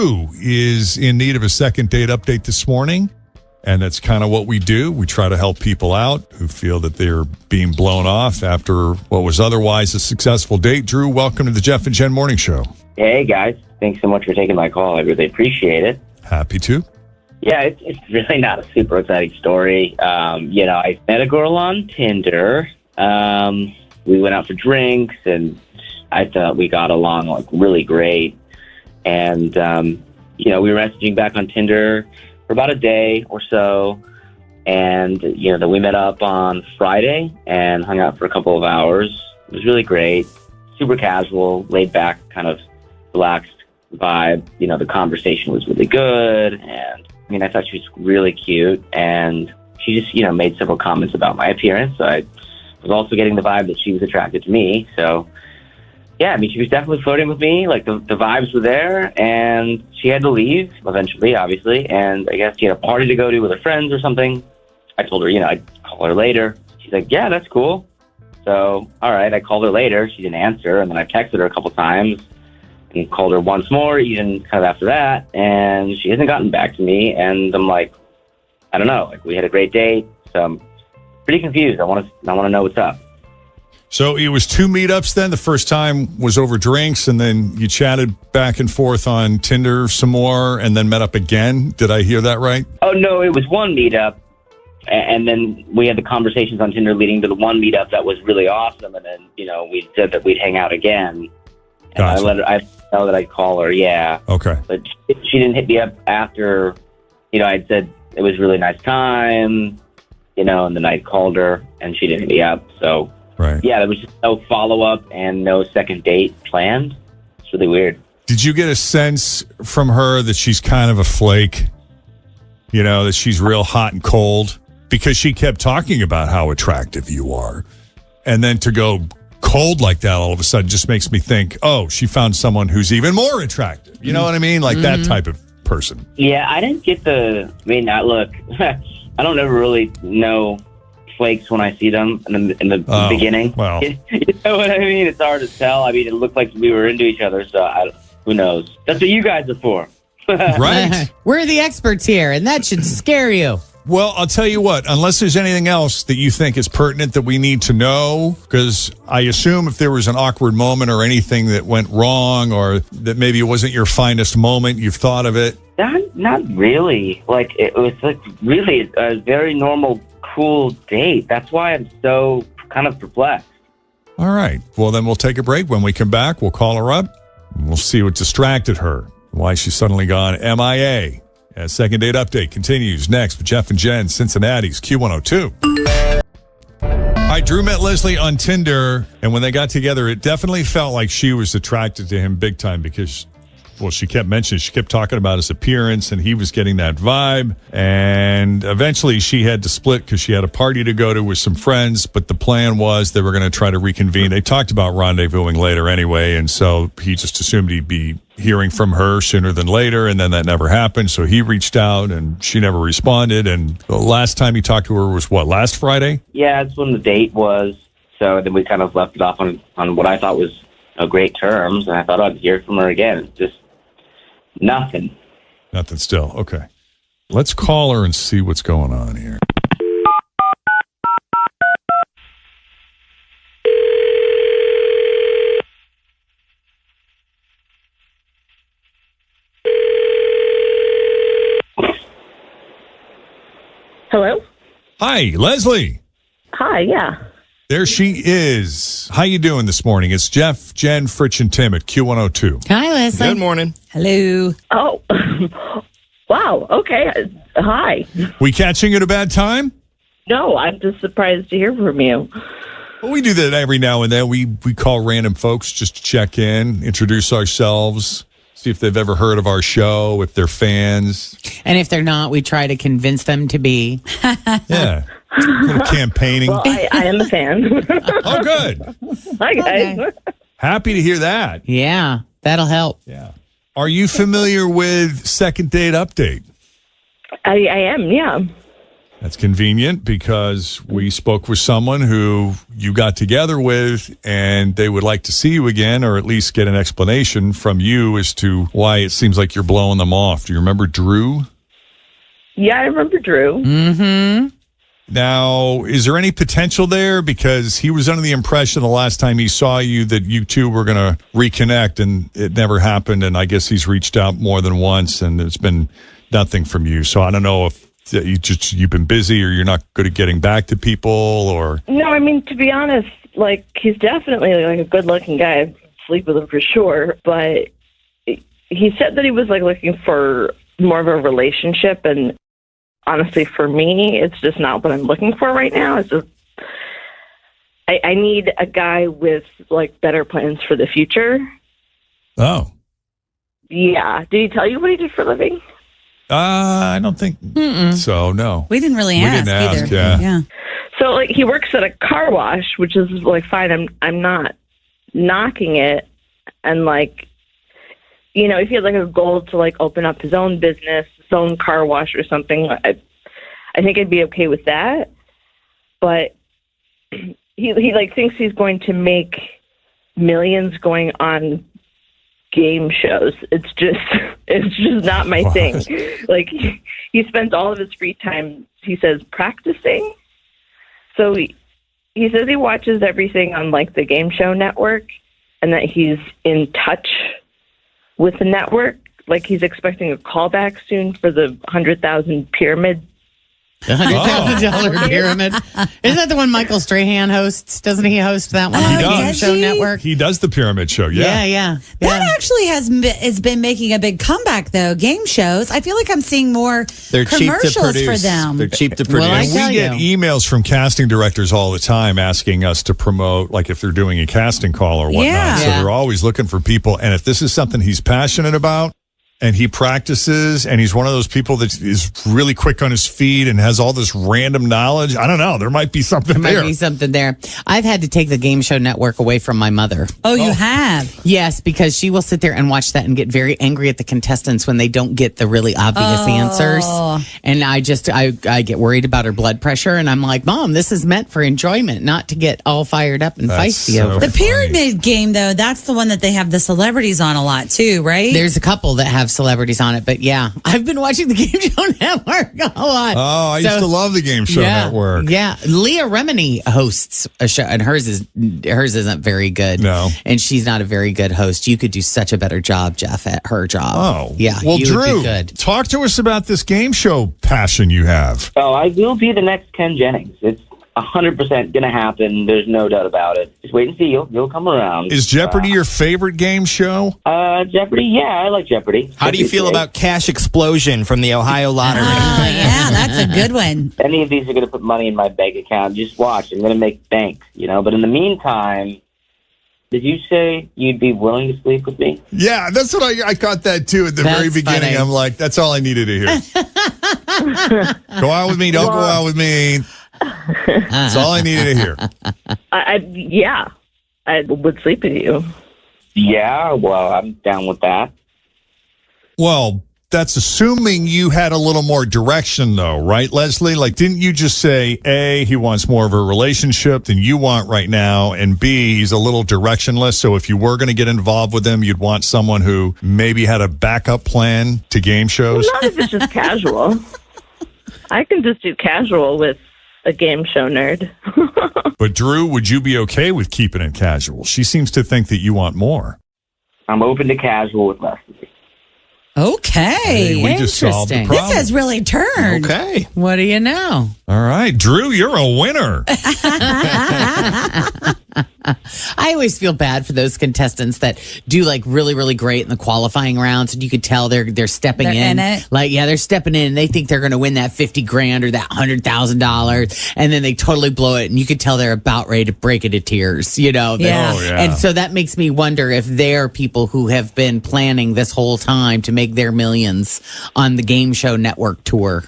Drew is in need of a second date update this morning. And that's kind of what we do. We try to help people out who feel that they're being blown off after what was otherwise a successful date. Drew, welcome to the Jeff and Jen Morning Show. Hey, guys. Thanks so much for taking my call. I really appreciate it. Happy to. Yeah, it's really not a super exciting story. I met a girl on Tinder. We went out for drinks, and I thought we got along really great. And, we were messaging back on Tinder for about a day or so. And, then we met up on Friday and hung out for a couple of hours. It was really great. Super casual, laid back, kind of relaxed vibe. The conversation was really good. And, I thought she was really cute. And she just, made several comments about my appearance. So I was also getting the vibe that she was attracted to me. So, yeah, she was definitely flirting with me. The vibes were there, and she had to leave eventually, obviously. And I guess she had a party to go to with her friends or something. I told her, I'd call her later. She's like, yeah, that's cool. So, all right, I called her later. She didn't answer, and then I texted her a couple times and called her once more, even kind of after that. And she hasn't gotten back to me, and I'm like, I don't know. We had a great date, so I'm pretty confused. I want to know what's up. So it was 2 meetups then? The first time was over drinks, and then you chatted back and forth on Tinder some more, and then met up again? Did I hear that right? Oh, no, it was one meetup, and then we had the conversations on Tinder leading to the one meetup that was really awesome, and then, we said that we'd hang out again. And gotcha. I know that I'd call her, yeah. Okay. But she didn't hit me up after, I'd said it was a really nice time, and then I called her, and she didn't hit me up, so... Right. Yeah, there was just no follow-up and no second date planned. It's really weird. Did you get a sense from her that she's kind of a flake? That she's real hot and cold? Because she kept talking about how attractive you are. And then to go cold like that all of a sudden just makes me think, oh, she found someone who's even more attractive. You know what I mean? Like that type of person. Yeah, I didn't get look, I don't ever really know flakes when I see them in the beginning. Well. You know what I mean? It's hard to tell. It looked like we were into each other, so who knows? That's what you guys are for. Right. We're the experts here, and that should scare you. Well, I'll tell you what, unless there's anything else that you think is pertinent that we need to know, because I assume if there was an awkward moment or anything that went wrong or that maybe it wasn't your finest moment, you've thought of it. Not really. It was really a very normal, cool date. That's why I'm so kind of perplexed. All right. Well, then we'll take a break. When we come back, we'll call her up. And we'll see what distracted her, why she's suddenly gone MIA. A second date update continues next with Jeff and Jen, Cincinnati's Q102. Hi, Drew met Leslie on Tinder, and when they got together, it definitely felt like she was attracted to him big time because... Well, she kept talking about his appearance, and he was getting that vibe. And eventually she had to split because she had a party to go to with some friends. But the plan was they were going to try to reconvene. They talked about rendezvousing later anyway. And so he just assumed he'd be hearing from her sooner than later. And then that never happened. So he reached out, and she never responded. And the last time he talked to her was last Friday? Yeah, that's when the date was. So then we kind of left it off on what I thought was great terms. And I thought I'd hear from her again. It's just... Nothing still. Okay. Let's call her and see what's going on here. Hello? Hi, Leslie. Hi, yeah. There she is. How you doing this morning? It's Jeff, Jen, Fritch, and Tim at Q102. Hi, Leslie. Good morning. Hello. Oh, wow. Okay. Hi. We catching at a bad time? No, I'm just surprised to hear from you. Well, we do that every now and then. We call random folks just to check in, introduce ourselves, see if they've ever heard of our show, if they're fans. And if they're not, we try to convince them to be. Yeah. A little campaigning. Well, I am a fan. Oh, good. Hi, guys. Okay. Happy to hear that. Yeah, that'll help. Yeah. Are you familiar with Second Date Update? I am, yeah. That's convenient because we spoke with someone who you got together with and they would like to see you again or at least get an explanation from you as to why it seems like you're blowing them off. Do you remember Drew? Yeah, I remember Drew. Mm-hmm. Now, is there any potential there? Because he was under the impression the last time he saw you that you two were going to reconnect and it never happened. And I guess he's reached out more than once and there's been nothing from you. So I don't know if you've been busy or you're not good at getting back to people or. No, I mean, to be honest, like, he's definitely like a good-looking guy. I'd sleep with him for sure. But he said that he was like looking for more of a relationship, and honestly, for me, it's just not what I'm looking for right now. It's just I need a guy with like better plans for the future. Oh. Yeah. Did he tell you what he did for a living? I don't think so. No, We didn't really ask either. Yeah. So like he works at a car wash, which is like fine. I'm not knocking it, and like, you know, if he had like a goal to like open up his own business, his own car wash or something, I think I'd be okay with that. But he like thinks he's going to make millions going on game shows. It's just not my thing. Like he spends all of his free time, he says, practicing. So he says he watches everything on like the game show network and that he's in touch with the network. Like he's expecting a callback soon for the 100,000 pyramid. The $100,000 pyramid. Isn't that the one Michael Strahan hosts? Doesn't he host that one on the Game Show Network? He does the pyramid show. Yeah. That actually has been making a big comeback, though. Game shows. I feel like I'm seeing more They're cheap to commercials produce. for them. They're cheap to produce. Well, I And tell we get emails from casting directors all the time asking us to promote, like if they're doing a casting call or whatnot. Yeah. So they're always looking for people. And if this is something he's passionate about and he practices and he's one of those people that is really quick on his feet and has all this random knowledge, I don't know. There might be something there. Might be something there. I've had to take the Game Show Network away from my mother. Oh, you have? Yes, because she will sit there and watch that and get very angry at the contestants when they don't get the really obvious answers. And I get worried about her blood pressure. And I'm like, Mom, this is meant for enjoyment, not to get all fired up and That's feisty so over. The pyramid game, though, that's the one that they have the celebrities on a lot, too, right? There's a couple that have celebrities on it, but yeah, I've been watching the Game Show Network a lot. Oh, I used to love the Game Show Network. Yeah, Leah Remini hosts a show, and hers isn't very good. No, and she's not a very good host. You could do such a better job, Jeff, at her job. Oh, yeah. Well, you would Drew, be good. talk to us about this game show passion you have. Oh, I will be the next Ken Jennings. It's 100% going to happen. There's no doubt about it. Just wait and see. You'll come around. Is Jeopardy your favorite game show? Jeopardy? Yeah, I like Jeopardy. How do you feel about Cash Explosion from the Ohio Lottery? Oh, yeah, that's a good one. Any of these are going to put money in my bank account. Just watch. I'm going to make bank, you know. But in the meantime, did you say you'd be willing to sleep with me? Yeah, that's what I got that too at the very beginning. Funny. I'm like, that's all I needed to hear. Go out with me. Don't go out with me. That's all I needed to hear. I would sleep with you. Yeah, well, I'm down with that. Well, that's assuming you had a little more direction, though, right, Leslie? Like, didn't you just say, A, he wants more of a relationship than you want right now, and B, he's a little directionless, so if you were going to get involved with him, you'd want someone who maybe had a backup plan to game shows? Well, not if it's just casual. I can just do casual with a game show nerd. But, Drew, would you be okay with keeping it casual? She seems to think that you want more. I'm open to casual with Leslie. Okay. Hey, we just solved the Interesting. problem. This has really turned. Okay. What do you know? All right, Drew, you're a winner. I always feel bad for those contestants that do like really, really great in the qualifying rounds, and you could tell they're stepping They're in it. Like, yeah, they're stepping in. And they think they're going to win that $50,000 or that $100,000, and then they totally blow it, and you could tell they're about ready to break into tears. You know, Yeah. Oh, yeah. And so that makes me wonder if they're people who have been planning this whole time to make their millions on the Game Show Network tour.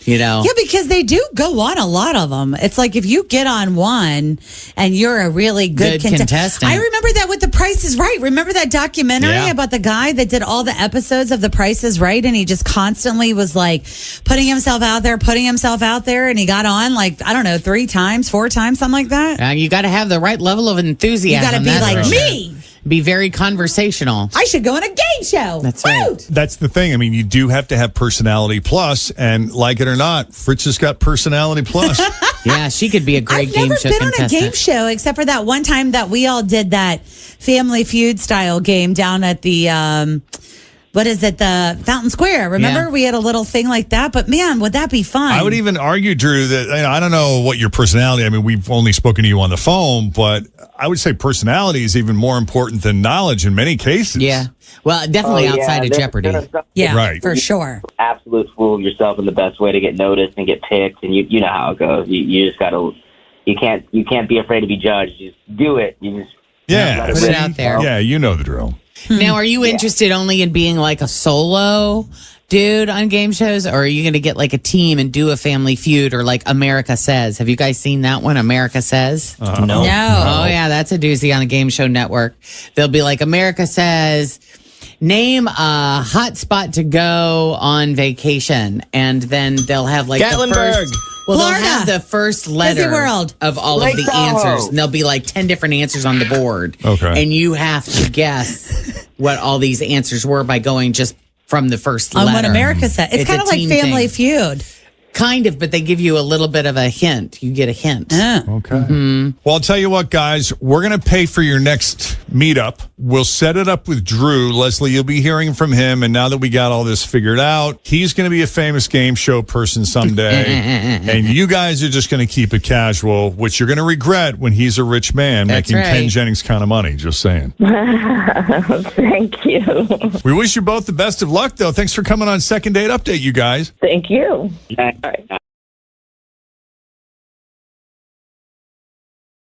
You know? Yeah, because they do go on a lot of them. It's like if you get on one and you're a really good good contestant. I remember that with The Price is Right. Remember that documentary Yeah. about the guy that did all the episodes of The Price is Right, and he just constantly was like putting himself out there, and he got on like, I don't know, 3 times, 4 times, something like that. You got to have the right level of You enthusiasm. got to be that's like for sure. me. Be very conversational. I should go on a game show. That's right. Woot! That's the thing. I mean, you do have to have personality plus, and like it or not, Fritz has got personality plus. Yeah, she could be a great I've game never show been on a contestant. game show except for that one time that we all did that Family Feud style game down at the the Fountain Square. Remember, Yeah. we had a little thing like that. But man, would that be fun? I would even argue, Drew, that I don't know what your personality. I mean, we've only spoken to you on the phone, but I would say personality is even more important than knowledge in many cases. Yeah. Well, definitely Oh, yeah, outside of there's Jeopardy. some Yeah, Right. for sure. absolute fool of yourself in the best way to get noticed and get picked, and you know how it goes. You just gotta, you can't be afraid to be judged. You just do it. You just Yeah. Put it out there. Yeah, you know the drill. Now, are you interested only in being like a solo dude on game shows, or are you going to get like a team and do a Family Feud or like America Says? Have you guys seen that one, America Says? No. No. Oh, yeah, that's a doozy on a game show network. They'll be like, America Says, name a hot spot to go on vacation. And then they'll have like Gatlinburg. the first. Well, Florida. they'll have the first letter Disney World. of all Lake of the Tahoe. answers. And there'll be like 10 different answers on the board. Okay. And you have to guess what all these answers were by going just from the first On letter. what America said. It's kind a of like team Family thing. Feud. Kind of, but they give you a little bit of a hint. You get a hint. Okay. Well, I'll tell you what, guys, we're going to pay for your next meetup. We'll set it up with Drew. Leslie, you'll be hearing from him. And now that we got all this figured out, he's going to be a famous game show person someday. And you guys are just going to keep it casual, which you're going to regret when he's a rich man That's making Ken right. Jennings kind of money. Just saying. Thank you. We wish you both the best of luck, though. Thanks for coming on Second Date Update, you guys. Thank you. All right.